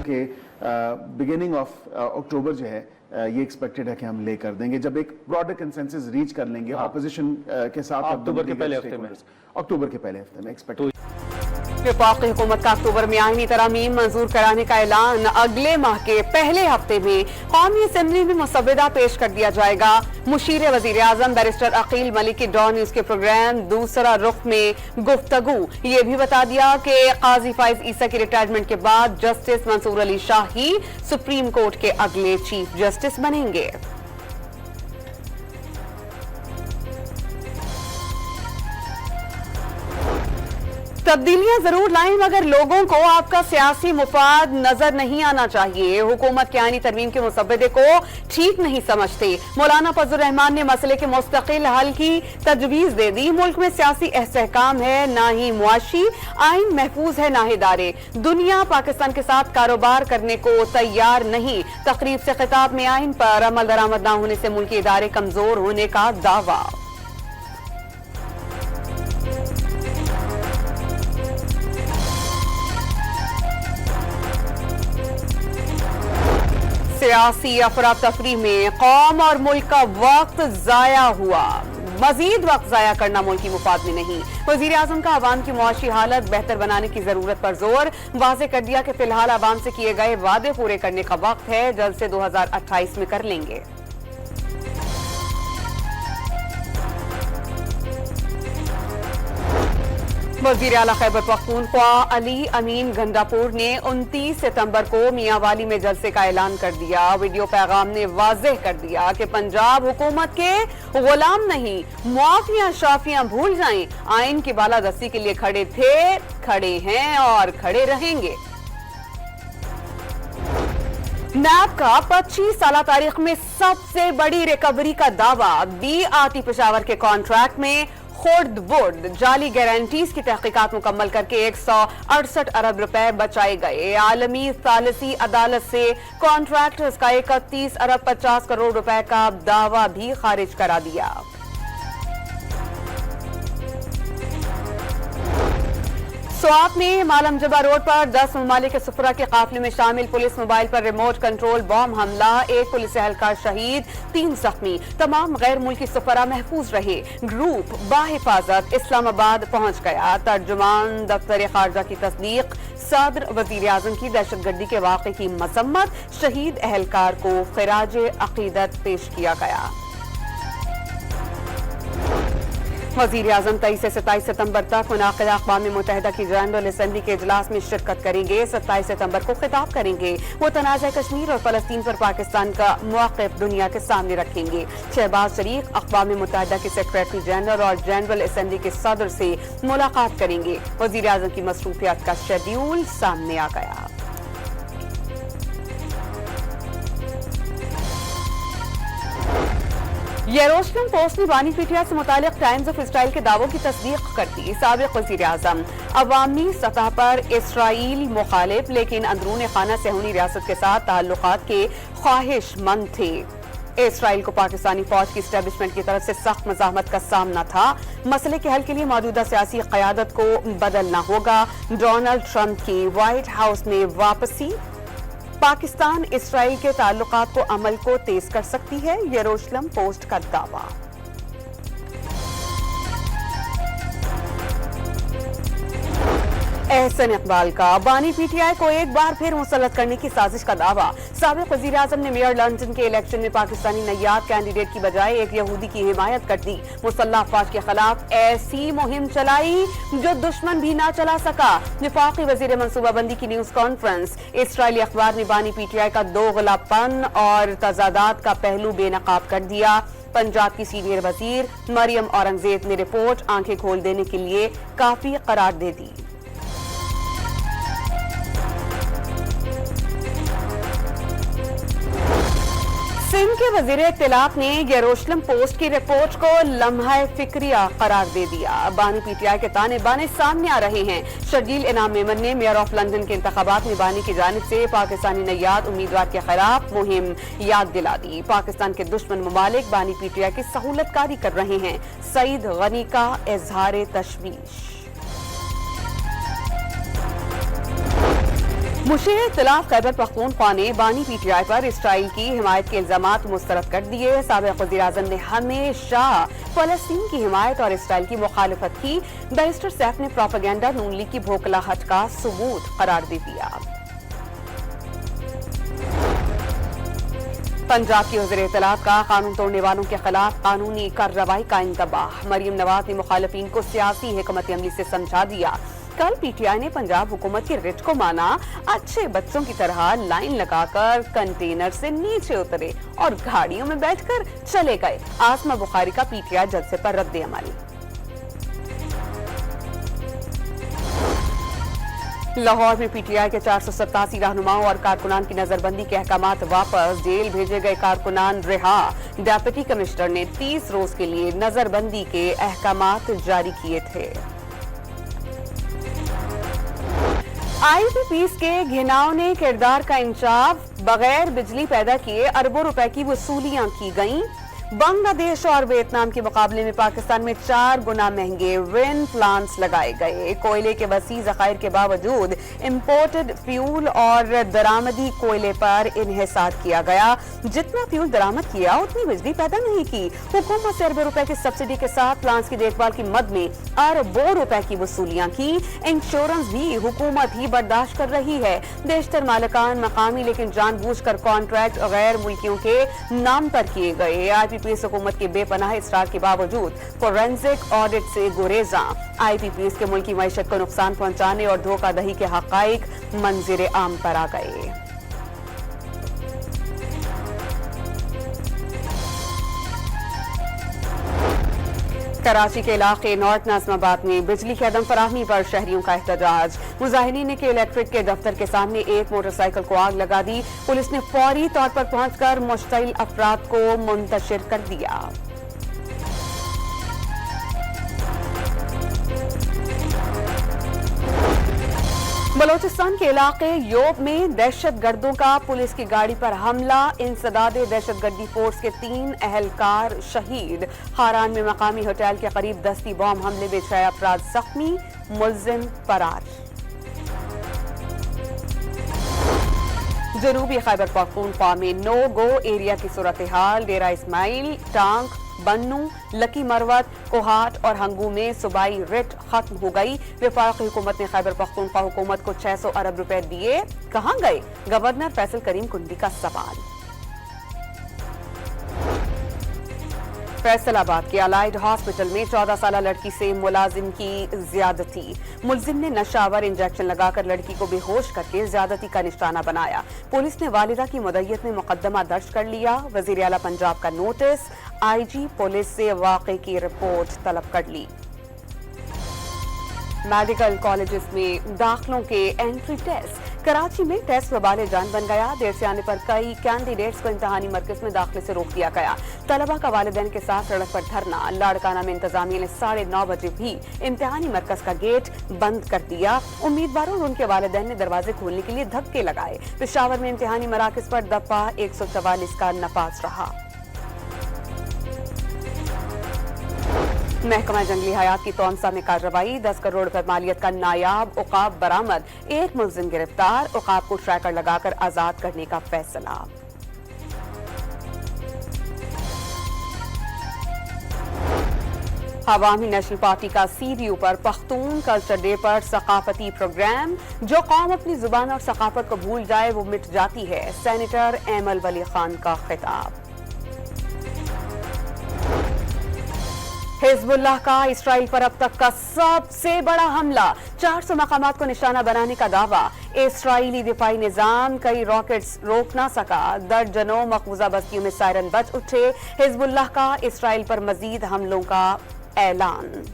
کہ beginning of اکتوبر جو ہے یہ ایکسپیکٹڈ ہے کہ ہم لے کر دیں گے جب ایک براڈر کنسنسس ریچ کر لیں گے اپوزیشن کے ساتھ اکتوبر کے پہلے ہفتے میں ایکسپیکٹ وفاقی حکومت کا اکتوبر میں آئینی ترامیم منظور کرانے کا اعلان اگلے ماہ کے پہلے ہفتے میں قومی اسمبلی میں مسودہ پیش کر دیا جائے گا مشیر وزیر اعظم بیرسٹر عقیل ملک کی ڈان نیوز کے پروگرام دوسرا رخ میں گفتگو یہ بھی بتا دیا کہ قاضی فائز عیسیٰ کی ریٹائرمنٹ کے بعد جسٹس منصور علی شاہ ہی سپریم کورٹ کے اگلے چیف جسٹس بنیں گے۔ تبدیلیاں ضرور لائیں مگر لوگوں کو آپ کا سیاسی مفاد نظر نہیں آنا چاہیے۔ حکومت کے آئینی ترمیم کے مسودے کو ٹھیک نہیں سمجھتے۔ مولانا فضل الرحمان نے مسئلے کے مستقل حل کی تجویز دے دی۔ ملک میں سیاسی استحکام ہے نہ ہی معاشی آئین محفوظ ہے نہ ہی ادارے۔ دنیا پاکستان کے ساتھ کاروبار کرنے کو تیار نہیں۔ تقریب سے خطاب میں آئین پر عمل درآمد نہ ہونے سے ملکی ادارے کمزور ہونے کا دعویٰ۔ سیاسی افراتفری میں قوم اور ملک کا وقت ضائع ہوا۔ مزید وقت ضائع کرنا ملک کی مفاد میں نہیں۔ وزیر اعظم کا عوام کی معاشی حالت بہتر بنانے کی ضرورت پر زور۔ واضح کر دیا کہ فی الحال عوام سے کیے گئے وعدے پورے کرنے کا وقت ہے، جلد سے 2028 میں کر لیں گے۔ وزیر اعلیٰ خیبر پختونخوا علی امین گنڈاپور نے 29 ستمبر کو میاں والی میں جلسے کا اعلان کر دیا۔ ویڈیو پیغام نے واضح کر دیا کہ پنجاب حکومت کے غلام نہیں، معافیاں شافیاں بھول جائیں، آئین کی بالادستی کے لیے کھڑے تھے، کھڑے ہیں اور کھڑے رہیں گے۔ نیب کا 25 سالہ تاریخ میں سب سے بڑی ریکوری کا دعویٰ۔ BRT پشاور کے کانٹریکٹ میں خرد برد جعلی گارنٹیز کی تحقیقات مکمل کر کے 168 ارب روپے بچائے گئے۔ عالمی ثالثی عدالت سے کانٹریکٹرز کا 31 ارب 50 کروڑ روپے کا دعویٰ بھی خارج کرا دیا۔ سوات میں مالم جبا روڈ پر 10 ممالک کے سفراء کے قافلے میں شامل پولیس موبائل پر ریموٹ کنٹرول بم حملہ، 1 پولیس اہلکار شہید، 3 زخمی، تمام غیر ملکی سفراء محفوظ رہے۔ گروپ بحفاظت اسلام آباد پہنچ گیا۔ ترجمان دفتر خارجہ کی تصدیق، صدر وزیر اعظم کی دہشت گردی کے واقعے کی مذمت، شہید اہلکار کو خراج عقیدت پیش کیا گیا۔ وزیر اعظم 23 سے 27 ستمبر تک منعقدہ اقوام متحدہ کی جنرل اسمبلی کے اجلاس میں شرکت کریں گے۔ 27 ستمبر کو خطاب کریں گے۔ وہ تنازع کشمیر اور فلسطین پر پاکستان کا موقف دنیا کے سامنے رکھیں گے۔ شہباز شریف اقوام متحدہ کے سیکریٹری جنرل اور جنرل اسمبلی کے صدر سے ملاقات کریں گے۔ وزیر اعظم کی مصروفیات کا شیڈیول سامنے آ گیا۔ یروشلم پوسٹ نے بانی پی ٹی آئی سے متعلق ٹائمز آف اسرائیل کے دعووں کی تصدیق کر دی۔ سابق وزیر اعظم عوامی سطح پر اسرائیل مخالف لیکن اندرون خانہ صہیونی ریاست کے ساتھ تعلقات کے خواہش مند تھے۔ اسرائیل کو پاکستانی فوج کی اسٹیبلشمنٹ کی طرف سے سخت مزاحمت کا سامنا تھا۔ مسئلے کے حل کے لیے موجودہ سیاسی قیادت کو بدلنا ہوگا۔ ڈونلڈ ٹرمپ کی وائٹ ہاؤس میں واپسی پاکستان اسرائیل کے تعلقات کو عمل کو تیز کر سکتی ہے، یروشلم پوسٹ کا دعویٰ۔ احسن اقبال کا بانی پی ٹی آئی کو ایک بار پھر مسلط کرنے کی سازش کا دعویٰ۔ سابق وزیر اعظم نے میئر لندن کے الیکشن میں پاکستانی نیاب کینڈیڈیٹ کی بجائے ایک یہودی کی حمایت کر دی۔ مسلح افواج کے خلاف ایسی مہم چلائی جو دشمن بھی نہ چلا سکا۔ وفاقی وزیر منصوبہ بندی کی نیوز کانفرنس۔ اسرائیلی اخبار نے بانی پی ٹی آئی کا دوغلا پن اور تضادات کا پہلو بے نقاب کر دیا۔ پنجاب کی سینئر وزیر مریم اورنگزیب نے رپورٹ آنکھیں کھول دینے کے لیے کافی قرار دے دی۔ سندھ کے وزیر اطلاعات نے یروشلم پوسٹ کی رپورٹ کو لمحہ فکریہ قرار دے دیا۔ بانی پی ٹی آئی کے تانے بانے سامنے آ رہے ہیں۔ شرجیل انعام میمن نے میئر آف لندن کے انتخابات میں بانی کی جانب سے پاکستانی نیاد امیدوار کے خلاف مہم یاد دلا دی۔ پاکستان کے دشمن ممالک بانی پی ٹی آئی کی سہولت کاری کر رہے ہیں۔ سعید غنی کا اظہار تشویش۔ मुशीर इख्तिलाफ खैबर पख्तूनख्वा ने बानी PTI पर इसराइल की हिमायत के इल्जामात मुस्तरद कर दिए। साबिक़ वज़ीर-ए-आज़म ने हमेशा फ़लस्तीन की हिमायत और इसराइल की मुखालफत की। बैरिस्टर सैफ ने प्रोपेगेंडा नून लीग की भोखलाहट का सबूत करार दे दिया। पंजाब की वज़ीर इत्तलात का कानून तोड़ने वालों के खिलाफ कानूनी कार्रवाई का इंतबाह। मरियम नवाज ने मुखालिफिन को सियासी हिकमत अमली से समझा दिया। कल PTI ने पंजाब हुकूमत की रिट को माना। अच्छे बच्चों की तरह लाइन लगाकर कंटेनर से नीचे उतरे और गाड़ियों में बैठकर चले गए। आसमा बुखारी का PTI जलसे पर रद्द अमल। लाहौर में PTI के 487 रहनुमाओं और कारकुनान की नजरबंदी के अहकामात वापस। जेल भेजे गए कारकुनान रिहा। डेप्यूटी कमिश्नर ने 30 रोज के लिए नजरबंदी के अहकामात जारी किए थे। IPPs के घिनौने किरदार का इंसाफ। बगैर बिजली पैदा किए अरबों रुपए की वसूलियां की गईं। बांग्लादेश और वियतनाम के मुकाबले में पाकिस्तान में 4 गुना महंगे विंड प्लांट्स लगाए गए। कोयले के वसी ज़खायर के बावजूद इंपोर्टेड फ्यूल और दरामदी कोयले पर इन्हिसार किया गया। जितना फ्यूल दरामद किया उतनी बिजली पैदा नहीं की। हुकूमत से अरबों रुपए की सब्सिडी के साथ प्लांट्स की देखभाल की मद में अरबों रुपए की वसूलियां की। इंश्योरेंस भी हुकूमत ही बर्दाश्त कर रही है। बेशतर मालिकान मकामी लेकिन जानबूझकर कॉन्ट्रैक्ट गैर मुल्कियों के नाम पर किए गए। IPPs हुकूमत के बेपनाह इसरार के बावजूद फोरेंसिक ऑडिट से गुरेजा। IPPs के मुल्की मईशत को नुकसान पहुंचाने और धोखाधड़ी के हकाइक मंजर आम पर आ गए। कराची के इलाके नॉर्थ नाज़िमाबाद में बिजली की अदम फराहमी पर शहरियों का एहतजाज। मुजाहिदीन ने के इलेक्ट्रिक के दफ्तर के सामने एक मोटरसाइकिल को आग लगा दी। पुलिस ने फौरी तौर पर पहुंचकर मुश्तइल अफराद को मुंतशिर कर दिया। बलोचिस्तान के इलाके योब में दहशतगर्दों का पुलिस की गाड़ी पर हमला। इंसदाद दहशतगर्दी फोर्स के 3 अहलकार शहीद। खारान में मकामी होटल के करीब दस्ती बॉम्ब हमले में 6 अफराद जख्मी। मुल्जिम फरार। जनूबी खैबर पख्तूनख्वा में नो गो एरिया की सूरत हाल। डेरा इस्माइल, टांग, बन्नू, लकी मरवत, कोहाट और हंगू में सूबाई रिट खत्म हो गई। वफाकी हुकूमत ने खैबर पख्तूनख्वा हुकूमत को 600 अरब रुपए दिए, कहां गए? गवर्नर फैसल करीम कुंडी का सवाल। फैसलाबाद के अलाइड हॉस्पिटल में 14 साल लड़की से मुलाजिम की ज्यादती। मुलजिम ने नशावर इंजेक्शन लगाकर लड़की को बेहोश करके ज्यादती का निशाना बनाया। पुलिस ने वालिदा की मुद्दत में मुकदमा दर्ज कर लिया। वजीर आला पंजाब का नोटिस। IG पुलिस से वाक़े की रिपोर्ट तलब कर ली। मेडिकल कॉलेजेस में दाखिलों के एंट्री टेस्ट। कराची में टेस्ट वबाले जान बन गया। देर से आने पर कई कैंडिडेट्स को इम्तहानी मरकज में दाखिले से रोक दिया गया। तलबा का वालिदैन के साथ सड़क पर धरना। लाड़काना में इंतजामिया ने 9:30 बजे भी इम्तहानी मरकज का गेट बंद कर दिया। उम्मीदवारों और उनके वालिदैन ने दरवाजे खोलने के लिए धक्के लगाए। पेशावर में इम्तहानी मराकज पर दफा 144 का नफाज रहा। महकमा जंगली हयात की तौंसा में कार्रवाई। 10 करोड़ रुपए मालियत का नायाब उकाब बरामद। एक मुलजिम गिरफ्तार। उकाब को ट्रैकर लगाकर आजाद करने का फैसला। अवामी नेशनल पार्टी का CBU पर पख्तून कल्चर डे पर सकाफती प्रोग्राम। जो कौम अपनी जुबान और सकाफत को भूल जाए वो मिट जाती है। सेनेटर एमल वली खान का खिताब। हिजबुल्लाह का इसराइल पर अब तक का सबसे बड़ा हमला। 400 मकामात को निशाना बनाने का दावा। इसराइली दिफाई निजाम कई रॉकेट्स रोक ना सका। दर्जनों मकबूजा बस्तियों में सायरन बज उठे। हिजबुल्लाह का इसराइल पर मजीद हमलों का ऐलान।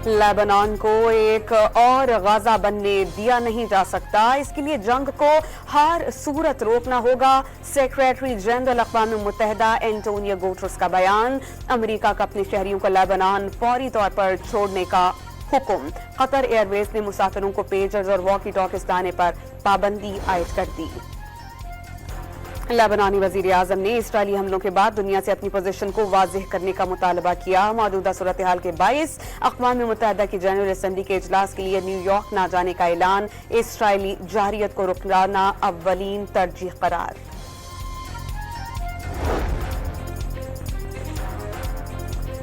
लेबनान को एक और गाजा बनने दिया नहीं जा सकता। इसके लिए जंग को हर सूरत रोकना होगा। सेक्रेटरी जनरल अक़वाम मुत्तहिदा एंटोनियो गुटेरेस का बयान। अमेरिका का अपने शहरियों को लेबनान फौरी तौर पर छोड़ने का हुक्म। कतर एयरवेज ने मुसाफिरों को पेजर्स और वॉकी टॉकीज लाने पर पाबंदी आयद कर दी। लेबनानी वजीर आजम ने इसराइली हमलों के बाद दुनिया से अपनी पोजीशन को वाज़ेह करने का मुतालबा किया। मौजूदा सूरत हाल के बाइस अक़वाम मुत्तहिदा की जनरल असम्बली के इजलास के लिए न्यूयॉर्क न जाने का ऐलान। इसराइली जारियत को रुकना अव्वलीन तरजीह करार।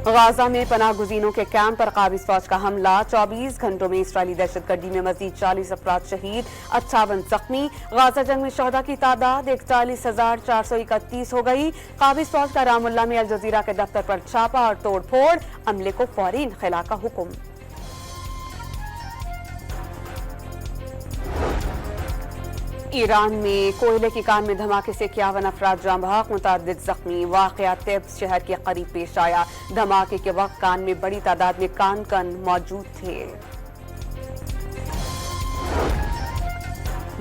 गाजा में पनाह गुज़ीनों के कैंप पर काबिज फौज का हमला। 24 घंटों में इसराइली दहशतगर्दी में मजीद 40 अफराद शहीद, 58 जख्मी। गाजा जंग में शहदा की तादाद 41,431 हो गई। काबिज फौज का रामुल्ला में अल जजीरा के दफ्तर पर छापा और तोड़ फोड़, अमले को फौरी इनखला का हुक्म। ईरान में कोयले की कान में धमाके से 51 अफराद जाँ बहक, मुतअद्दिद जख्मी। वाक़या तेब्स शहर के करीब पेश आया। धमाके के वक्त कान में बड़ी तादाद में कान मौजूद थे।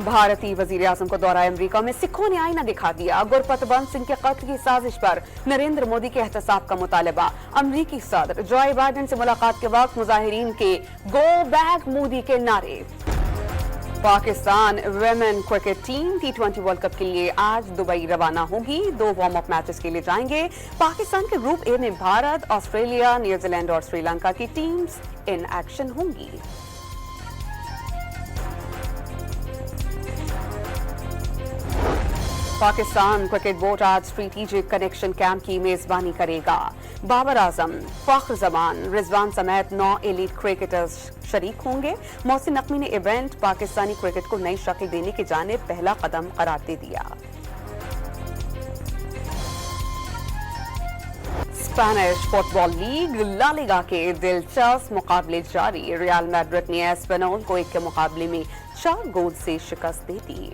भारतीय वजीर आजम को दौरा अमरीका में सिखों ने आईना दिखा दिया। गुरपतवंत सिंह के कत्ल की साजिश पर नरेंद्र मोदी के एहतसाब का मुतालबा। अमरीकी सदर जो बाइडेन से मुलाकात के वक्त मुजाहिरीन के गो बैक मोदी के नारे। Pakistan women cricket team T20 world cup के लिए आज दुबई रवाना होगी। 2 वार्म अप मैचेस के लिए जाएंगे। पाकिस्तान के ग्रुप ए में भारत, ऑस्ट्रेलिया, न्यूजीलैंड और श्रीलंका की टीम्स इन एक्शन होंगी। पाकिस्तान क्रिकेट बोर्ड आज स्ट्रेटेजिक कनेक्शन कैंप की मेजबानी करेगा। बाबर आजम, फख्र जमान, रिजवान समेत 9 एलीट क्रिकेटर्स शरीक होंगे। मोहसिन नकवी ने इवेंट पाकिस्तानी क्रिकेट को नई शक्ल देने की जानिब पहला कदम करार दे दिया। Spanish football league La Liga के दिलचस्प मुकाबले जारी। रियल मैड्रिड ने एस्पेनोल को 1 के मुकाबले में 4 गोल से शिकस्त दे दी।